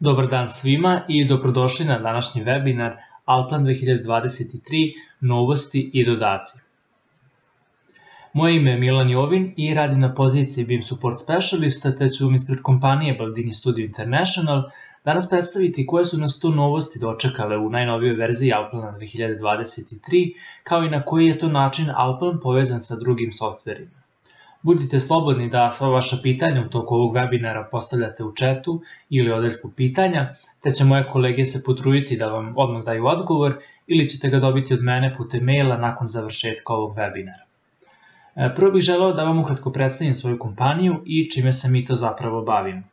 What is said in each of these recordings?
Dobar dan svima i dobrodošli na današnji webinar Altplan 2023 novosti i dodaci. Moje ime je Milan Jovin i radim na poziciji BIM Support Specialista, te ću vam ispred kompanije Baldini Studio International danas predstaviti koje su nas to novosti dočekale u najnovijoj verziji Altplana 2023, kao i na koji je to način Altplan povezan sa drugim softverima. Budite slobodni da sva vaša pitanja u toku ovog webinara postavljate u chatu ili odeljku pitanja, te će moje kolege se potruditi da vam odmah daju odgovor ili ćete ga dobiti od mene putem maila nakon završetka ovog webinara. Prvo bih želeo da vam ukratko predstavim svoju kompaniju i čime se mi to zapravo bavimo.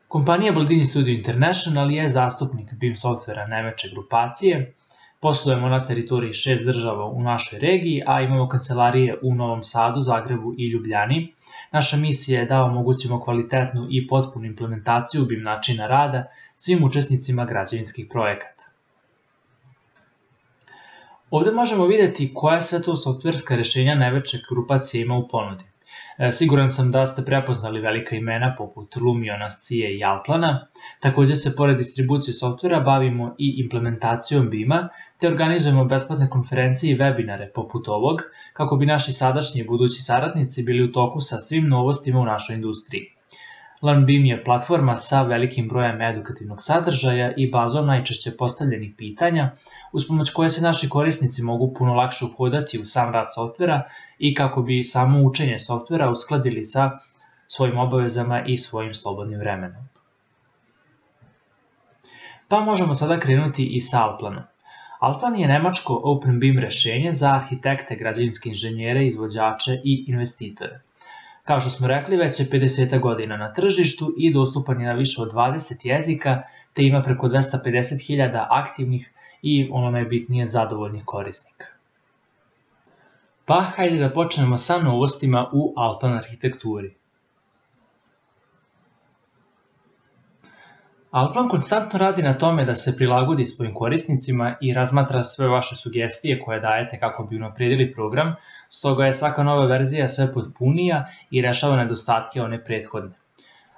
Kompanija Baldini Studio International je zastupnik BIM softvera najveće grupacije. Poslujemo na teritoriji 6 država u našoj regiji, a imamo kancelarije u Novom Sadu, Zagrebu i Ljubljani. Naša misija je da omogućimo kvalitetnu i potpunu implementaciju BIM načina rada svim učesnicima građevinskih projekata. Ovdje možemo vidjeti koja sve to softverska rješenja najveće grupacije ima u ponudi. Siguran sam da ste prepoznali velika imena poput Lumiona, Scia i Altplana. Također se pored distribucije softvera bavimo i implementacijom BIM-a, te organizujemo besplatne konferencije i webinare poput ovog, kako bi naši sadašnji i budući saradnici bili u toku sa svim novostima u našoj industriji. LearnBIM je platforma sa velikim brojem edukativnog sadržaja i bazom najčešće postavljenih pitanja, uz pomoć koje se naši korisnici mogu puno lakše uhodati u sam rad softvera i kako bi samo učenje softvera uskladili sa svojim obavezama i svojim slobodnim vremenom. Pa možemo sada krenuti i sa Altplanom. Altplan je nemačko OpenBIM rješenje za arhitekte, građevinske inženjere, izvođače i investitore. Kao što smo rekli, već je 50 godina na tržištu i dostupan je na više od 20 jezika, te ima preko 250.000 aktivnih i ono najbitnije zadovoljnih korisnika. Pa hajde da počnemo sa novostima u Altplan arhitekturi. Altplan konstantno radi na tome da se prilagodi svojim korisnicima i razmatra sve vaše sugestije koje dajete kako bi unaprijedili program, stoga je svaka nova verzija sve potpunija i rešava nedostatke one prethodne.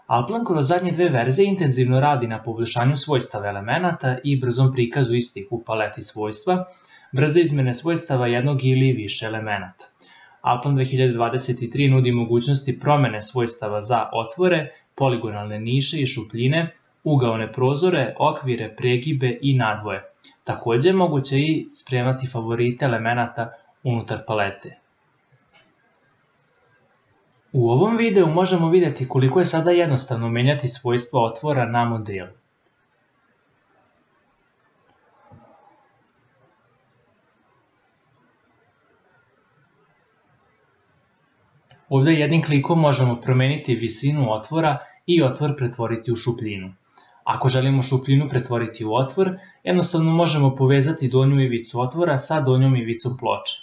Altplan kroz zadnje dve verzije intenzivno radi na poboljšanju svojstava elemenata i brzom prikazu istih u paleti svojstva, brze izmene svojstava jednog ili više elemenata. Altplan 2023 nudi mogućnosti promene svojstava za otvore, poligonalne niše i šupljine, ugaone prozore, okvire, pregibe i nadvoje. Također moguće i spremati favorite elemenata unutar palete. U ovom videu možemo vidjeti koliko je sada jednostavno menjati svojstva otvora na modelu. Ovdje jednim klikom možemo promijeniti visinu otvora i otvor pretvoriti u šupljinu. Ako želimo šupljinu pretvoriti u otvor, jednostavno možemo povezati donju ivicu otvora sa donjom ivicom ploče.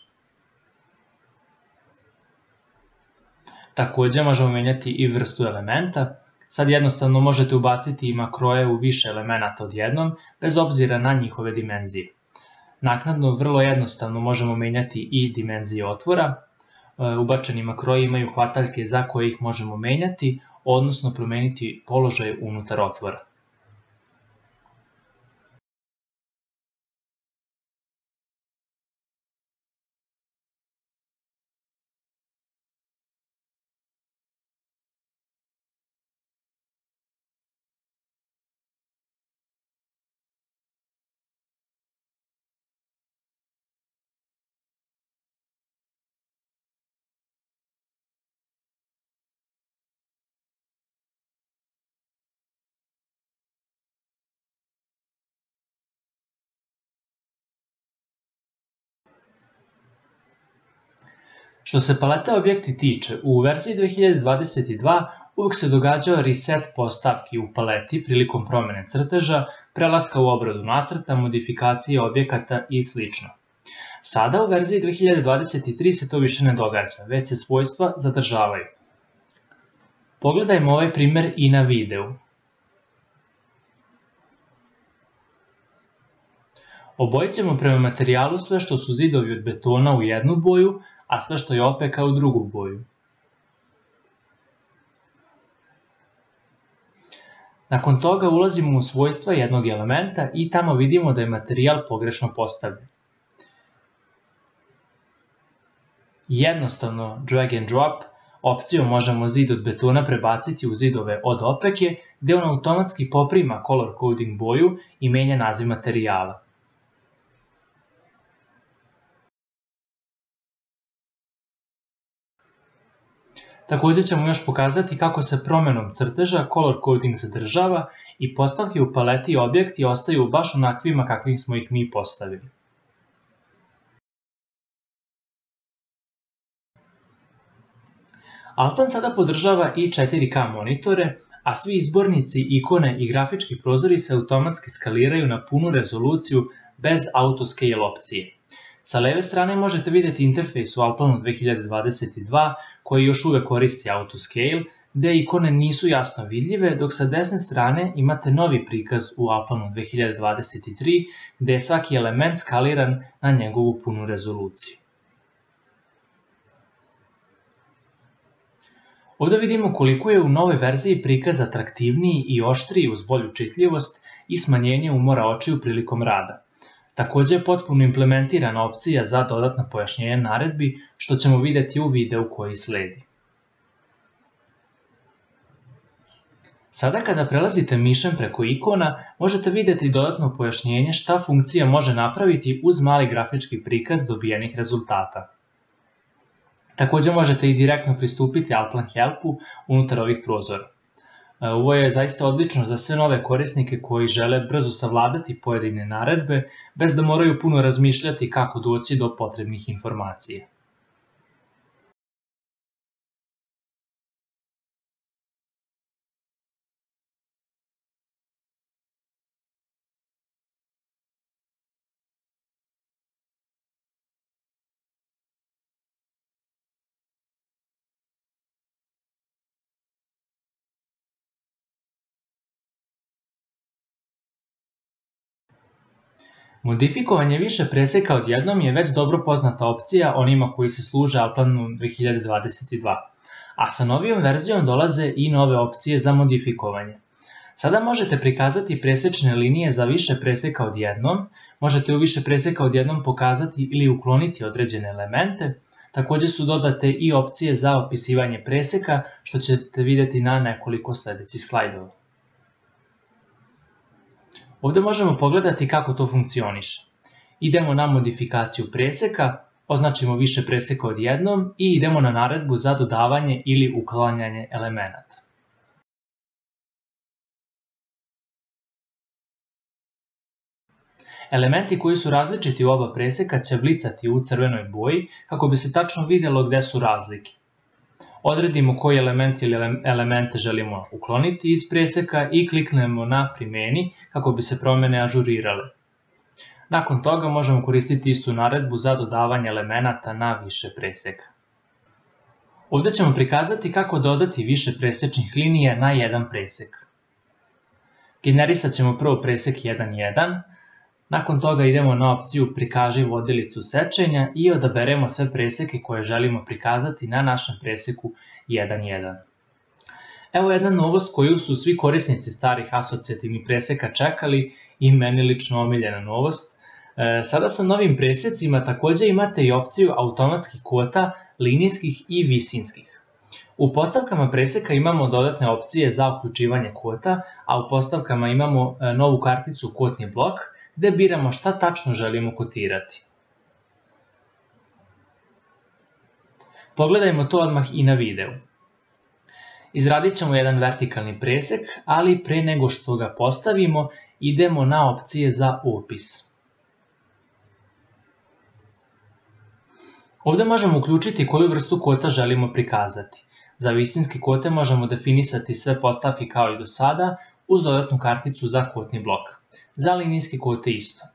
Također možemo mijenjati i vrstu elementa. Sad jednostavno možete ubaciti i makroje u više elemenata odjednom, bez obzira na njihove dimenzije. Naknadno vrlo jednostavno možemo mijenjati i dimenzije otvora. Ubačeni makroji imaju hvataljke za koje ih možemo mijenjati, odnosno promijeniti položaj unutar otvora. Što se palete objekti tiče, u verziji 2022 uvijek se događao reset postavki u paleti prilikom promjene crteža, prelaska u obradu nacrta, modifikacije objekata i sl. Sada u verziji 2023 se to više ne događa, već se svojstva zadržavaju. Pogledajmo ovaj primjer i na videu. Obojit ćemo prema materijalu sve što su zidovi od betona u jednu boju, a sve što je opeka u drugu boju. Nakon toga ulazimo u svojstva jednog elementa i tamo vidimo da je materijal pogrešno postavljen. Jednostavno, drag and drop, opcijom možemo zid od betona prebaciti u zidove od opeke, gde on automatski poprima color coding boju i menja naziv materijala. Također ćemo još pokazati kako se promenom crteža color coding zadržava i postavke u paleti i objekti ostaju baš onakvima kakvim smo ih mi postavili. Altplan sada podržava i 4K monitore, a svi izbornici, ikone i grafički prozori se automatski skaliraju na punu rezoluciju bez autoscale opcije. Sa leve strane možete vidjeti interfejs u Altplanu 2022 koji još uvek koristi autoscale, gde ikone nisu jasno vidljive, dok sa desne strane imate novi prikaz u Altplanu 2023 gde je svaki element skaliran na njegovu punu rezoluciju. Ovdje vidimo koliko je u novoj verziji prikaz atraktivniji i oštriji uz bolju čitljivost i smanjenje umora očiju prilikom rada. Također je potpuno implementirana opcija za dodatno pojašnjenje naredbi, što ćemo vidjeti u videu koji sledi. Sada kada prelazite mišem preko ikona, možete vidjeti dodatno pojašnjenje šta funkcija može napraviti uz mali grafički prikaz dobijenih rezultata. Također možete i direktno pristupiti Altplan Helpu unutar ovih prozora. Ovo je zaista odlično za sve nove korisnike koji žele brzo savladati pojedine naredbe, bez da moraju puno razmišljati kako doći do potrebnih informacija. Modifikovanje više preseka odjednom je već dobro poznata opcija onima koji se služe Altplanom 2022, a sa novijom verzijom dolaze i nove opcije za modifikovanje. Sada možete prikazati presečne linije za više preseka odjednom, možete u više preseka odjednom pokazati ili ukloniti određene elemente, također su dodate i opcije za opisivanje preseka, što ćete vidjeti na nekoliko sljedećih slajdova. Ovdje možemo pogledati kako to funkcioniše. Idemo na modifikaciju preseka, označimo više preseka odjednom i idemo na naredbu za dodavanje ili uklanjanje elemenata. Elementi koji su različiti u oba preseka će blicati u crvenoj boji kako bi se tačno vidjelo gdje su razlike. Odredimo koji element ili elemente želimo ukloniti iz preseka i kliknemo na primjeni kako bi se promjene ažurirale. Nakon toga možemo koristiti istu naredbu za dodavanje elemenata na više preseka. Ovdje ćemo prikazati kako dodati više presečnih linija na jedan presek. Generisat ćemo prvo presek 1.1, nakon toga idemo na opciju prikaži vodilicu sečenja i odaberemo sve preseke koje želimo prikazati na našem preseku 1.1. Evo jedna novost koju su svi korisnici starih asocijativnih preseka čekali i meni lično omiljena novost. Sada sa novim presecima također imate i opciju automatskih kota, linijskih i visinskih. U postavkama preseka imamo dodatne opcije za uključivanje kota, a u postavkama imamo novu karticu kotni blok, gdje biramo šta tačno želimo kotirati. Pogledajmo to odmah i na videu. Izradit ćemo jedan vertikalni presek, ali pre nego što ga postavimo, idemo na opcije za opis. Ovdje možemo uključiti koju vrstu kota želimo prikazati. Za visinske kote možemo definisati sve postavke kao i do sada, uz dodatnu karticu za kotni blok. Za linijske kote isto.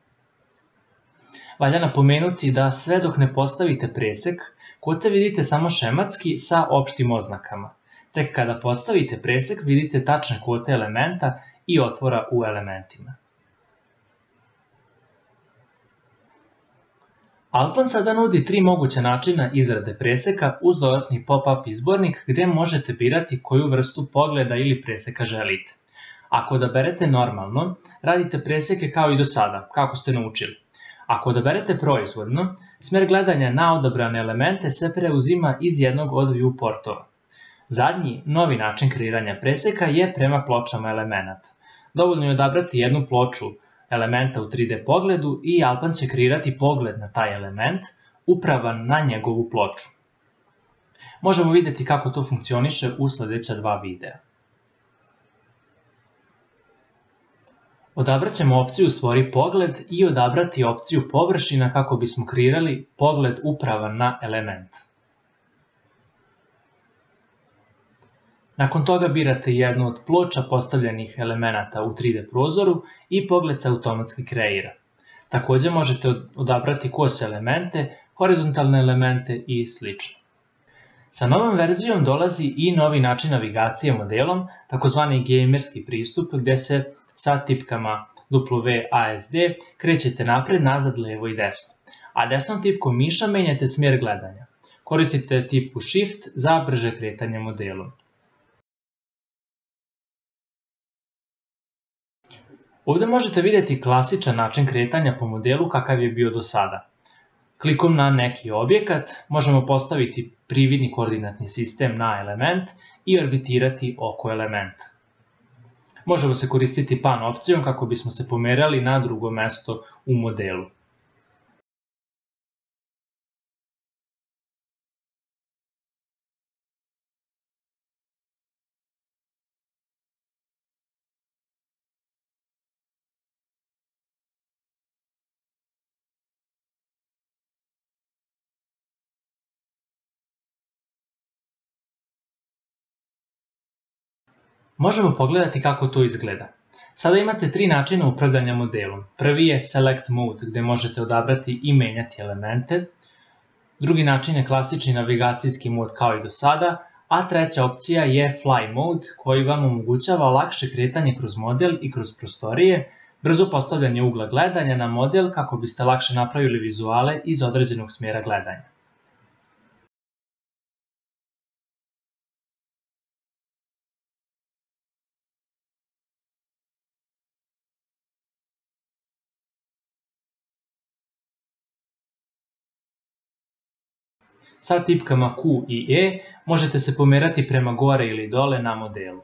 Valja napomenuti da sve dok ne postavite presek, kote vidite samo šematski sa opštim oznakama. Tek kada postavite presek vidite tačne kote elementa i otvora u elementima. Altplan sada nudi 3 moguća načina izrade preseka uz dodatni pop-up izbornik gdje možete birati koju vrstu pogleda ili preseka želite. Ako odaberete normalno, radite preseke kao i do sada, kako ste naučili. Ako odaberete proizvodno, smer gledanja na odabrane elemente se preuzima iz jednog od viewportova. Zadnji, novi način kreiranja preseka je prema pločama elemenata. Dovoljno je odabrati jednu ploču elementa u 3D pogledu i Alpan će kreirati pogled na taj element, upravan na njegovu ploču. Možemo vidjeti kako to funkcioniše u sljedeća dva videa. Odabrat ćemo opciju Stvori pogled i odabrati opciju Površina kako bismo kreirali pogled upravan na element. Nakon toga birate jednu od ploča postavljenih elemenata u 3D prozoru i pogled se automatski kreira. Također možete odabrati kose elemente, horizontalne elemente i sl. Sa novom verzijom dolazi i novi način navigacije modelom, takozvani gamerski pristup, gdje se sa tipkama WASD krećete napred, nazad, levo i desno. A desnom tipkom miša menjate smjer gledanja. Koristite tipku Shift za brže kretanje modelom. Ovdje možete vidjeti klasičan način kretanja po modelu kakav je bio do sada. Klikom na neki objekat možemo postaviti prividni koordinatni sistem na element i orbitirati oko elementa. Možemo se koristiti pan opcijom kako bismo se pomerali na drugo mjesto u modelu. Možemo pogledati kako to izgleda. Sada imate tri načina upravljanja modelom. Prvi je Select Mode, gdje možete odabrati i menjati elemente. Drugi način je klasični navigacijski mod kao i do sada, a treća opcija je Fly Mode, koji vam omogućava lakše kretanje kroz model i kroz prostorije, brzo postavljanje ugla gledanja na model kako biste lakše napravili vizuale iz određenog smjera gledanja. Sa tipkama Q i E možete se pomerati prema gore ili dole na modelu.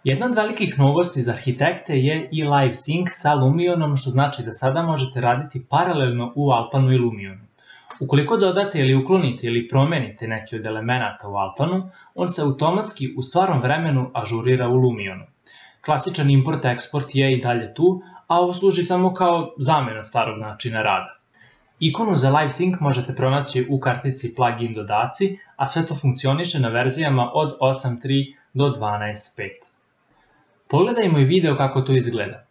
Jedna od velikih novosti za arhitekte je i Live Sync sa Lumionom, što znači da sada možete raditi paralelno u Alpanu i Lumionu. Ukoliko dodate ili uklonite ili promenite neki od elemenata u Alpanu, on se automatski u stvarnom vremenu ažurira u Lumionu. Klasičan import-eksport je i dalje tu, a ovo služi samo kao zamjena starog načina rada. Ikonu za Live Sync možete pronaći u kartici Plugin dodaci, a sve to funkcioniše na verzijama od 8.3 do 12.5. Pogledajmo i video kako to izgleda.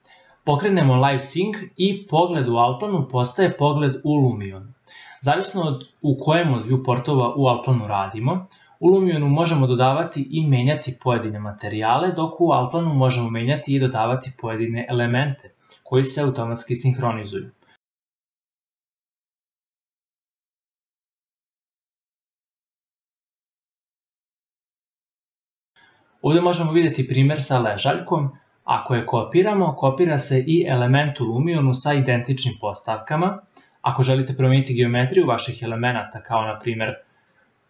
Pokrenemo Live Sync i pogled u Alpanu postaje pogled u Lumionu. Zavisno od u kojem od viewportova u Alpanu radimo, u Lumionu možemo dodavati i menjati pojedine materijale, dok u Alpanu možemo menjati i dodavati pojedine elemente, koji se automatski sinhronizuju. Ovdje možemo vidjeti primjer sa ležaljkom. Ako je kopiramo, kopira se i element u Lumionu sa identičnim postavkama. Ako želite promijeniti geometriju vaših elemenata, kao na primjer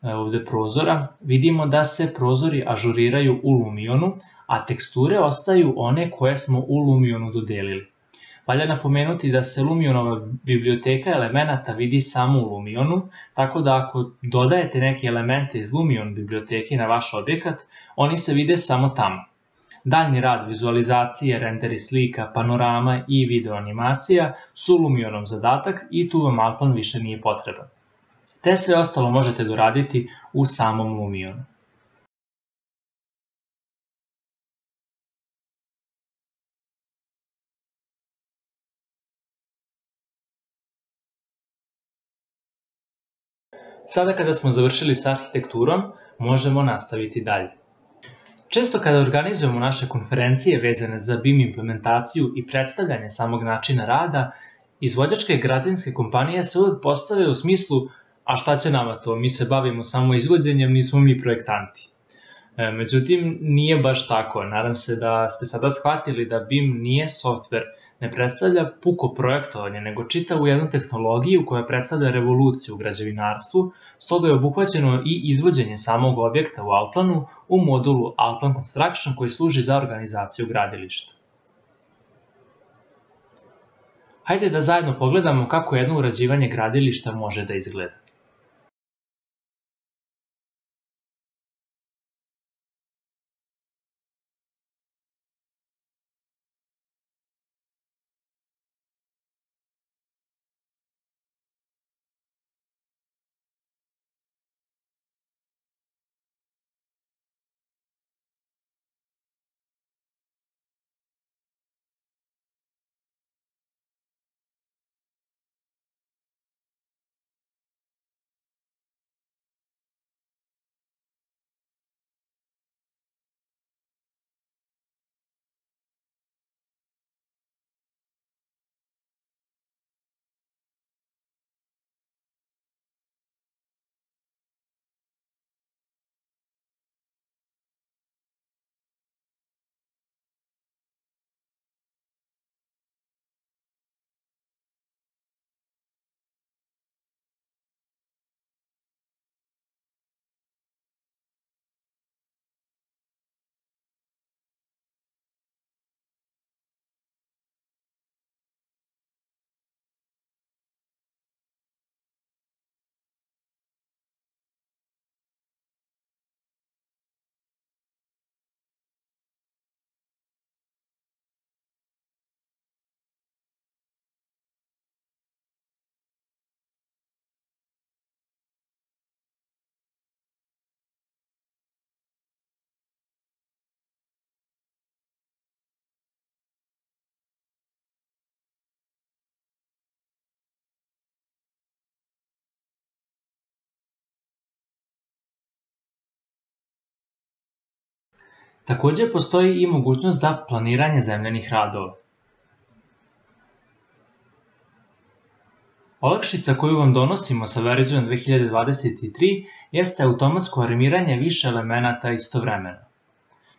ovdje prozora, vidimo da se prozori ažuriraju u Lumionu, a teksture ostaju one koje smo u Lumionu dodelili. Valja napomenuti da se Lumionova biblioteka elemenata vidi samo u Lumionu, tako da ako dodajete neke elemente iz Lumion biblioteke na vaš objekat, oni se vide samo tamo. Daljni rad vizualizacije, renderi slika, panorama i video animacija su Lumionov zadatak i tu vam Alpan više nije potreban. Te sve ostalo možete doraditi u samom Lumionu. Sada kada smo završili s arhitekturom, možemo nastaviti dalje. Često kada organizujemo naše konferencije vezane za BIM implementaciju i predstavljanje samog načina rada, izvođačke građevinske kompanije se uvijek postave u smislu a šta će nama to, mi se bavimo samo izvođenjem, nismo mi projektanti. Međutim, nije baš tako. Nadam se da ste sada shvatili da BIM nije softver, ne predstavlja puko projektovanje, nego čitavu jednu tehnologiju koja predstavlja revoluciju u građevinarstvu, stoga je obuhvaćeno i izvođenje samog objekta u Allplanu u modulu Allplan Construction koji služi za organizaciju gradilišta. Hajde da zajedno pogledamo kako jedno urađivanje gradilišta može da izgleda. Takođe postoji i mogućnost za planiranje zemljanih radova. Olakšica koju vam donosimo sa verzijom 2023 jeste automatsko armiranje više elemenata istovremeno.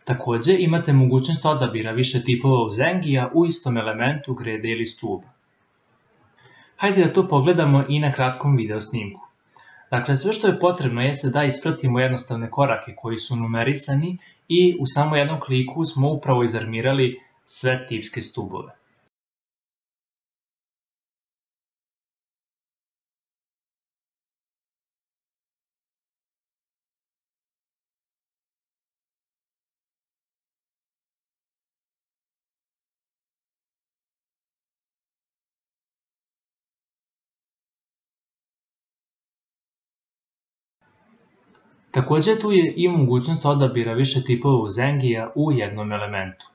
Takođe imate mogućnost odabira više tipova uzengija u istom elementu, grede ili stuba. Hajde da to pogledamo i na kratkom video snimku. Dakle, sve što je potrebno jeste da ispratimo jednostavne korake koji su numerisani i u samo jednom kliku smo upravo izarmirali sve tipske stubove. Takođe tu je i mogućnost odabira više tipova uzengija u jednom elementu.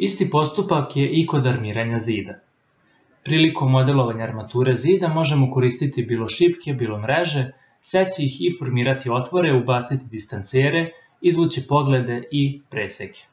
Isti postupak je i kod armiranja zida. Prilikom modelovanja armature zida možemo koristiti bilo šipke, bilo mreže, seći ih i formirati otvore, ubaciti distancere, izvući poglede i preseke.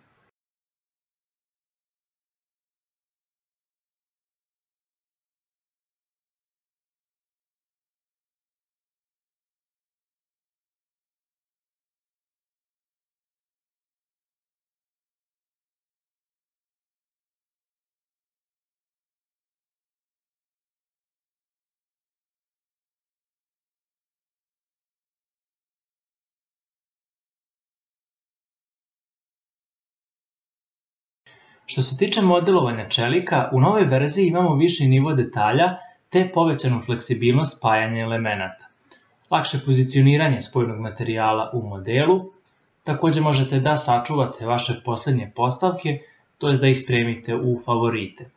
Što se tiče modelovanja čelika, u novoj verziji imamo viši nivo detalja te povećanu fleksibilnost spajanja elemenata. Lakše pozicioniranje spojnog materijala u modelu, takođe možete da sačuvate vaše poslednje postavke, to jest da ih spremite u favorite.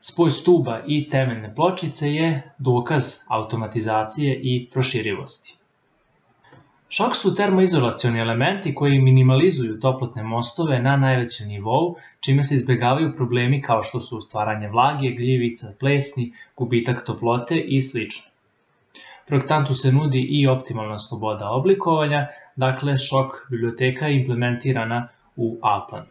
Spoj stuba i temeljne pločice je dokaz automatizacije i proširivosti. Šok su termoizolacioni elementi koji minimalizuju toplotne mostove na najvećem nivou, čime se izbjegavaju problemi kao što su stvaranje vlage, gljivica, plesni, gubitak toplote i sl. Projektantu se nudi i optimalna sloboda oblikovanja, dakle šok biblioteka je implementirana u A-plan.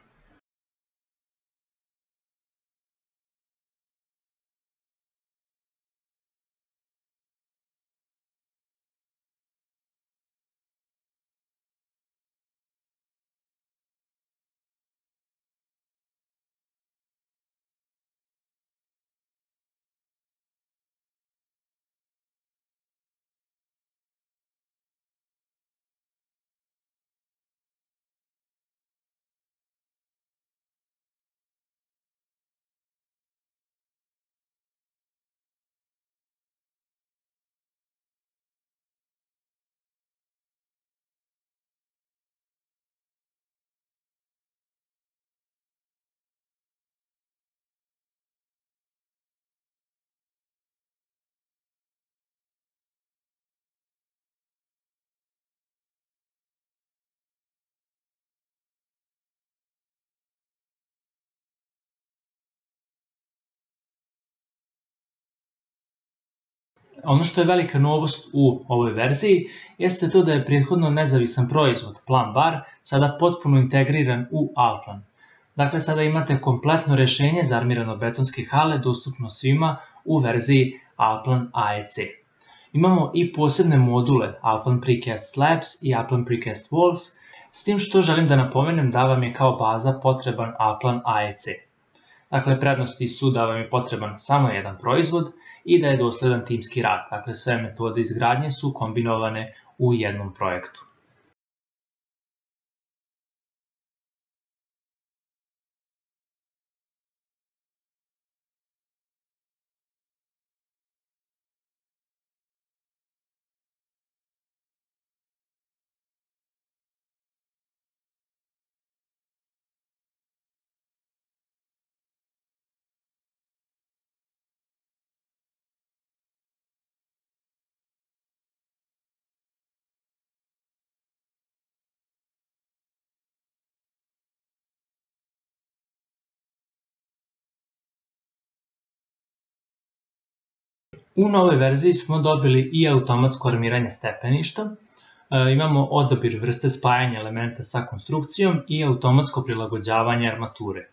Ono što je velika novost u ovoj verziji jeste to da je prethodno nezavisan proizvod Plan Bar sada potpuno integriran u A-plan. Dakle, sada imate kompletno rešenje za armirano-betonske hale dostupno svima u verziji A-plan AEC. Imamo i posebne module A-plan Precast Slabs i A-plan Precast Walls, s tim što želim da napomenem da vam je kao baza potreban A-plan AEC. Dakle, prednosti su da vam je potreban samo jedan proizvod i da je dosledan timski rad. Dakle, sve metode izgradnje su kombinovane u jednom projektu. U novoj verziji smo dobili i automatsko armiranje stepeništa, imamo odabir vrste spajanja elementa sa konstrukcijom i automatsko prilagođavanje armature.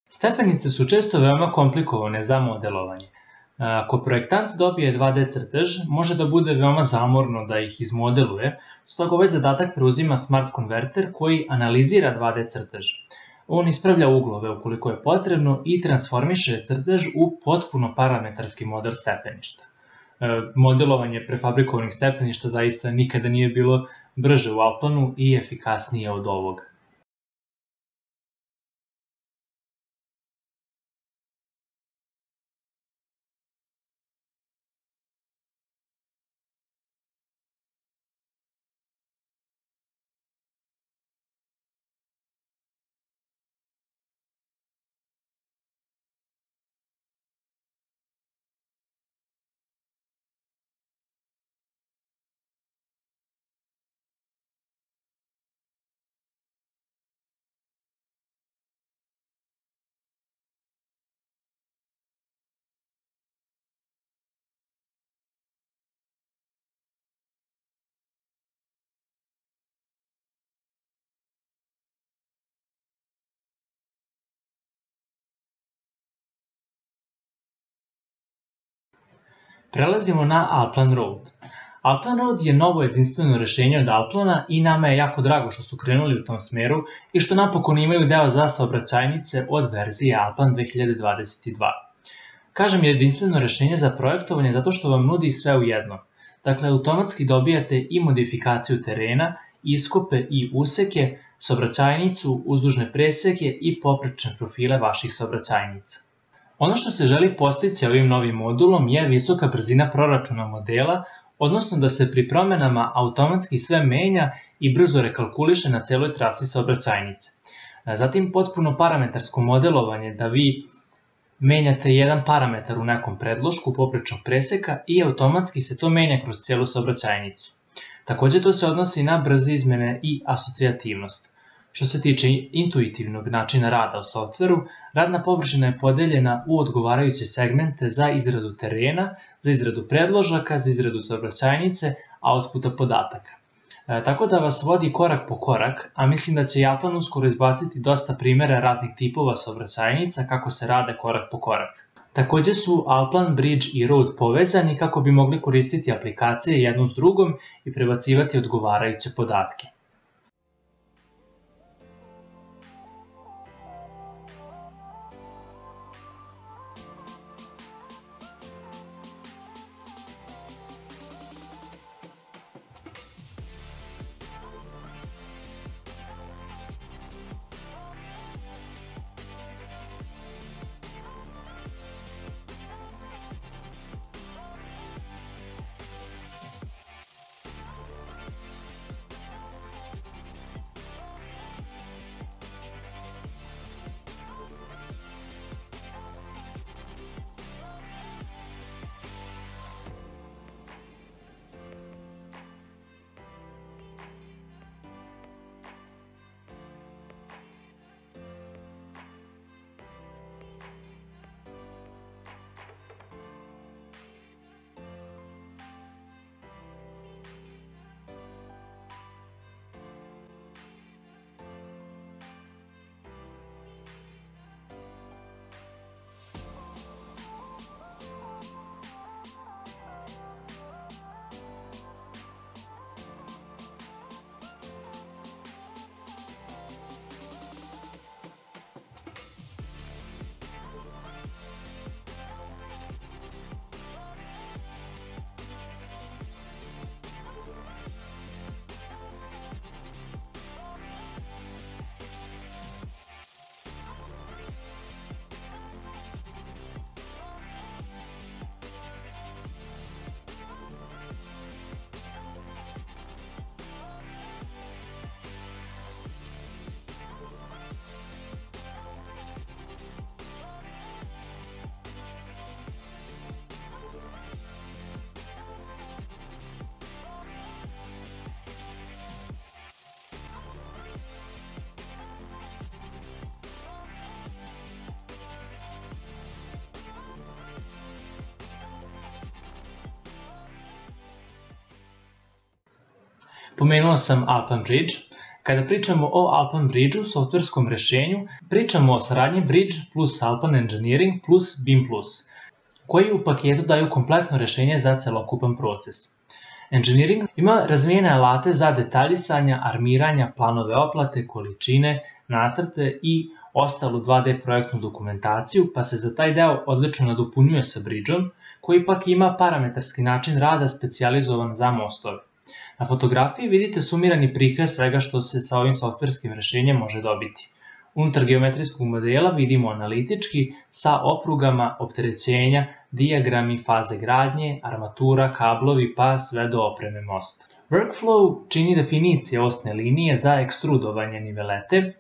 Stepenice su često veoma komplikovane za modelovanje. Ako projektant dobije 2D crtež, može da bude veoma zamorno da ih izmodeluje, stoga ovaj zadatak preuzima Smart Converter koji analizira 2D crtež. On ispravlja uglove ukoliko je potrebno i transformiše crtež u potpuno parametarski model stepeništa. Modelovanje prefabrikovanih stepeništa zaista nikada nije bilo brže u A-planu i efikasnije od ovoga. Prelazimo na Alplan Road. Alplan Road je novo jedinstveno rešenje od Alplana i nama je jako drago što su krenuli u tom smeru i što napokon imaju deo za saobraćajnice od verzije Alplan 2022. Kažem jedinstveno rešenje za projektovanje zato što vam nudi sve u jednom. Dakle, automatski dobijate i modifikaciju terena, iskope i useke, saobraćajnicu, uzdužne preseke i poprečne profile vaših saobraćajnica. Ono što se želi postići ovim novim modulom je visoka brzina proračuna modela, odnosno da se pri promenama automatski sve menja i brzo rekalkuliše na celoj trasi saobraćajnice. Zatim potpuno parametarsko modelovanje da vi menjate jedan parametar u nekom predlošku poprečnog preseka i automatski se to menja kroz celu saobraćajnicu. Takođe to se odnosi na brze izmene i asocijativnost. Što se tiče intuitivnog načina rada u softveru, radna površina je podeljena u odgovarajuće segmente za izradu terena, za izradu predložaka, za izradu saobraćajnice, outputa podataka. Tako da vas vodi korak po korak, a mislim da će Alplan uskoro izbaciti dosta primjera raznih tipova saobraćajnica kako se rade korak po korak. Takođe su Alplan, Bridge i Road povezani kako bi mogli koristiti aplikacije jednu s drugom i prebacivati odgovarajuće podatke. Pomenuo sam Alplan Bridge. Kada pričamo o Alplan Bridge-u, softverskom rešenju, pričamo o saradnji Bridge plus Alplan Engineering plus BIM+, koji u paketu daju kompletno rešenje za celokupan proces. Engineering ima razvijene alate za detaljisanja, armiranja, planove oplate, količine, nacrte i ostalu 2D projektnu dokumentaciju, pa se za taj deo odlično nadopunjuje sa Bridge-om, koji pak ima parametarski način rada specijalizovan za mostove. Na fotografiji vidite sumirani prikaz svega što se sa ovim softverskim rešenjem može dobiti. Unutar geometrijskog modela vidimo analitički sa oprugama, opterećenja, dijagrami, faze gradnje, armatura, kablovi pa sve do opreme mosta. Workflow čini definicije osne linije za ekstrudovanje nivelete,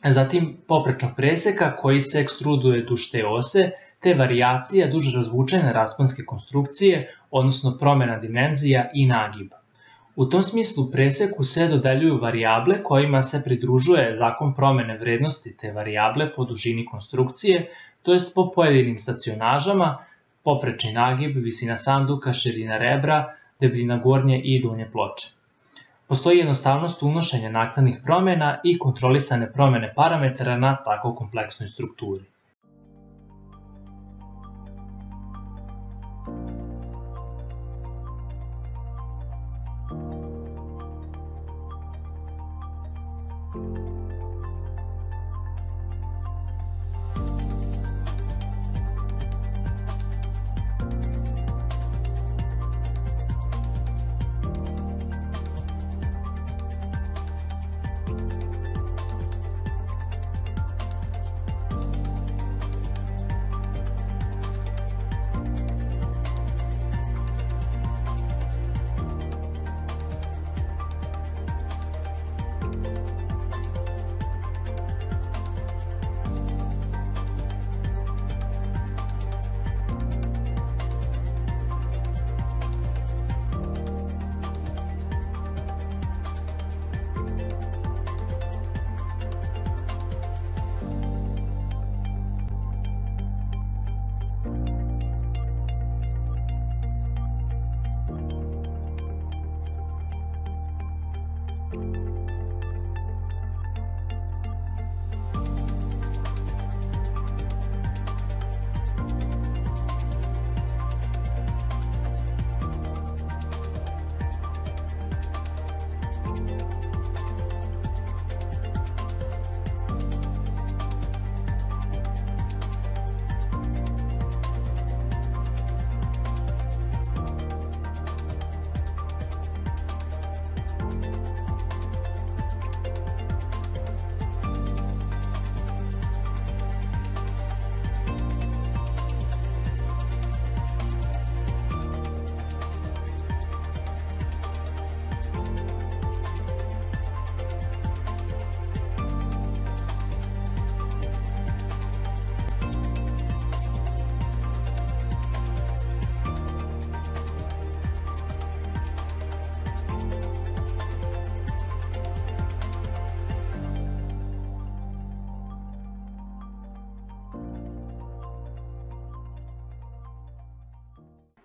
zatim poprečnog preseka koji se ekstruduje duž te ose, te varijacija duž razvučene rasponske konstrukcije, odnosno promjena dimenzija i nagiba. U tom smislu preseku se dodeljuju varijable kojima se pridružuje zakon promene vrednosti te varijable po dužini konstrukcije, to jest po pojedinim stacionažama, poprečni nagib, visina sanduka, širina rebra, debljina gornje i donje ploče. Postoji jednostavnost unošenja naknadnih promjena i kontrolisane promjene parametara na tako kompleksnoj strukturi.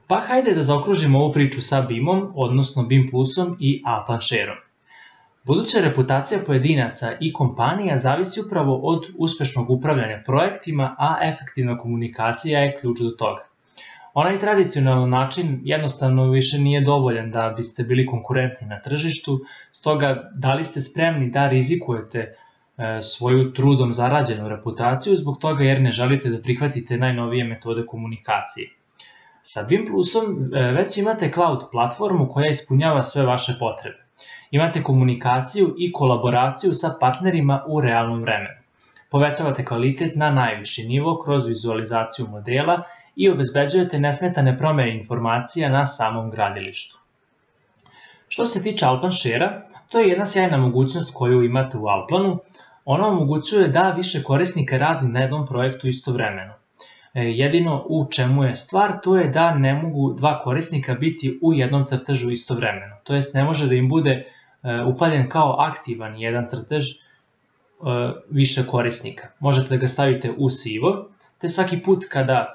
Pa hajde da zaokružimo ovu priču sa BIM-om, odnosno BIM Plusom i Alplanšerom. Buduća reputacija pojedinaca i kompanija zavisi upravo od uspešnog upravljanja projektima, a efektivna komunikacija je ključ do toga. Onaj tradicionalan način jednostavno više nije dovoljan da biste bili konkurentni na tržištu, stoga da li ste spremni da rizikujete svoju trudom zarađenu reputaciju zbog toga jer ne želite da prihvatite najnovije metode komunikacije. Sa BIM Plusom već imate cloud platformu koja ispunjava sve vaše potrebe. Imate komunikaciju i kolaboraciju sa partnerima u realnom vremenu. Povećavate kvalitet na najviši nivo kroz vizualizaciju modela i obezbeđujete nesmetane promene informacija na samom gradilištu. Što se tiče Alplanšera, to je jedna sjajna mogućnost koju imate u Alplanu. Ona omogućuje da više korisnika radi na jednom projektu istovremeno. Jedino u čemu je stvar, to je da ne mogu dva korisnika biti u jednom crtežu istovremeno. To jest ne može da im bude upaljen kao aktivan jedan crtež više korisnika. Možete da ga stavite u sivo, te svaki put kada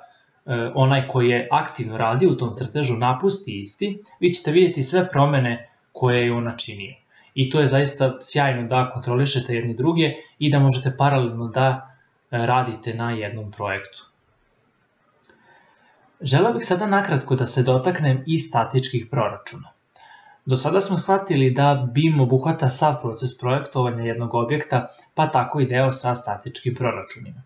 onaj koji je aktivno radi u tom crtežu napusti isti, vi ćete vidjeti sve promene koje je on načinio. I to je zaista sjajno da kontrolišete jedni druge i da možete paralelno da radite na jednom projektu. Želeo bih sada nakratko da se dotaknem i statičkih proračuna. Do sada smo shvatili da BIM obuhvata sav proces projektovanja jednog objekta, pa tako i deo sa statičkim proračunima.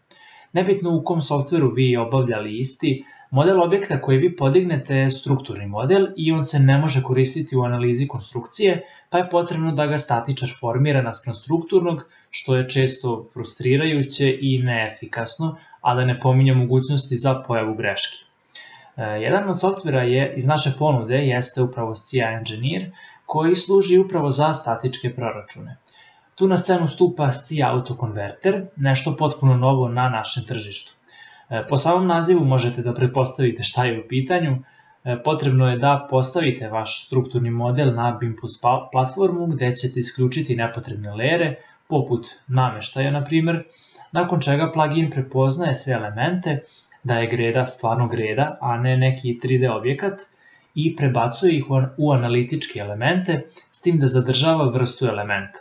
Nebitno u kom softveru vi obavljali isti, model objekta koji vi podignete je strukturni model i on se ne može koristiti u analizi konstrukcije, pa je potrebno da ga statičar formira naspram strukturnog, što je često frustrirajuće i neefikasno, a da ne pominjem mogućnosti za pojavu greški. Jedan od softvera iz naše ponude jeste upravo SCIA Engineer, koji služi upravo za statičke proračune. Tu na scenu stupa SCIA Autoconverter, nešto potpuno novo na našem tržištu. Po samom nazivu možete da pretpostavite šta je u pitanju. Potrebno je da postavite vaš strukturni model na BIM Plus platformu gde ćete isključiti nepotrebne lejere, poput nameštaja na primer, nakon čega plugin prepoznaje sve elemente, da je greda stvarno greda, a ne neki 3D objekat i prebacuje ih u analitičke elemente, s tim da zadržava vrstu elementa.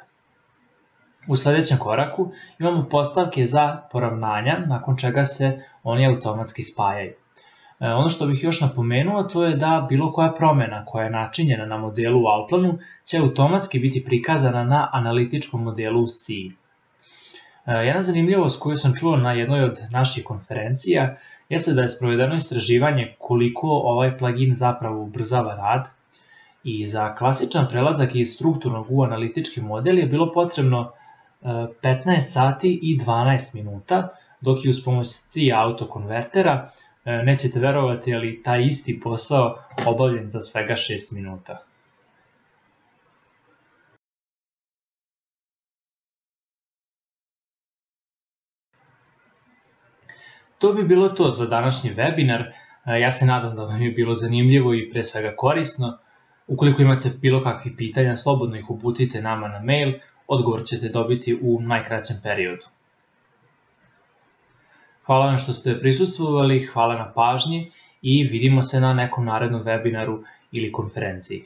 U sledećem koraku imamo postavke za poravnanja, nakon čega se oni automatski spajaju. Ono što bih još napomenuo to je da bilo koja promena koja je načinjena na modelu u Alplanu će automatski biti prikazana na analitičkom modelu u SCIA. Jedna zanimljivost koju sam čuo na jednoj od naših konferencija jeste da je sprovedeno istraživanje koliko ovaj plugin zapravo ubrzava rad i za klasičan prelazak iz strukturnog u analitički model je bilo potrebno 15 sati i 12 minuta, dok je uz pomoć SCIA autokonvertera, nećete verovati, ali taj isti posao obavljen za svega 6 minuta. To bi bilo to za današnji webinar. Ja se nadam da vam je bilo zanimljivo i pre svega korisno. Ukoliko imate bilo kakvih pitanja, slobodno ih uputite nama na mail, odgovor ćete dobiti u najkraćem periodu. Hvala vam što ste prisustvovali, hvala na pažnji i vidimo se na nekom narednom webinaru ili konferenciji.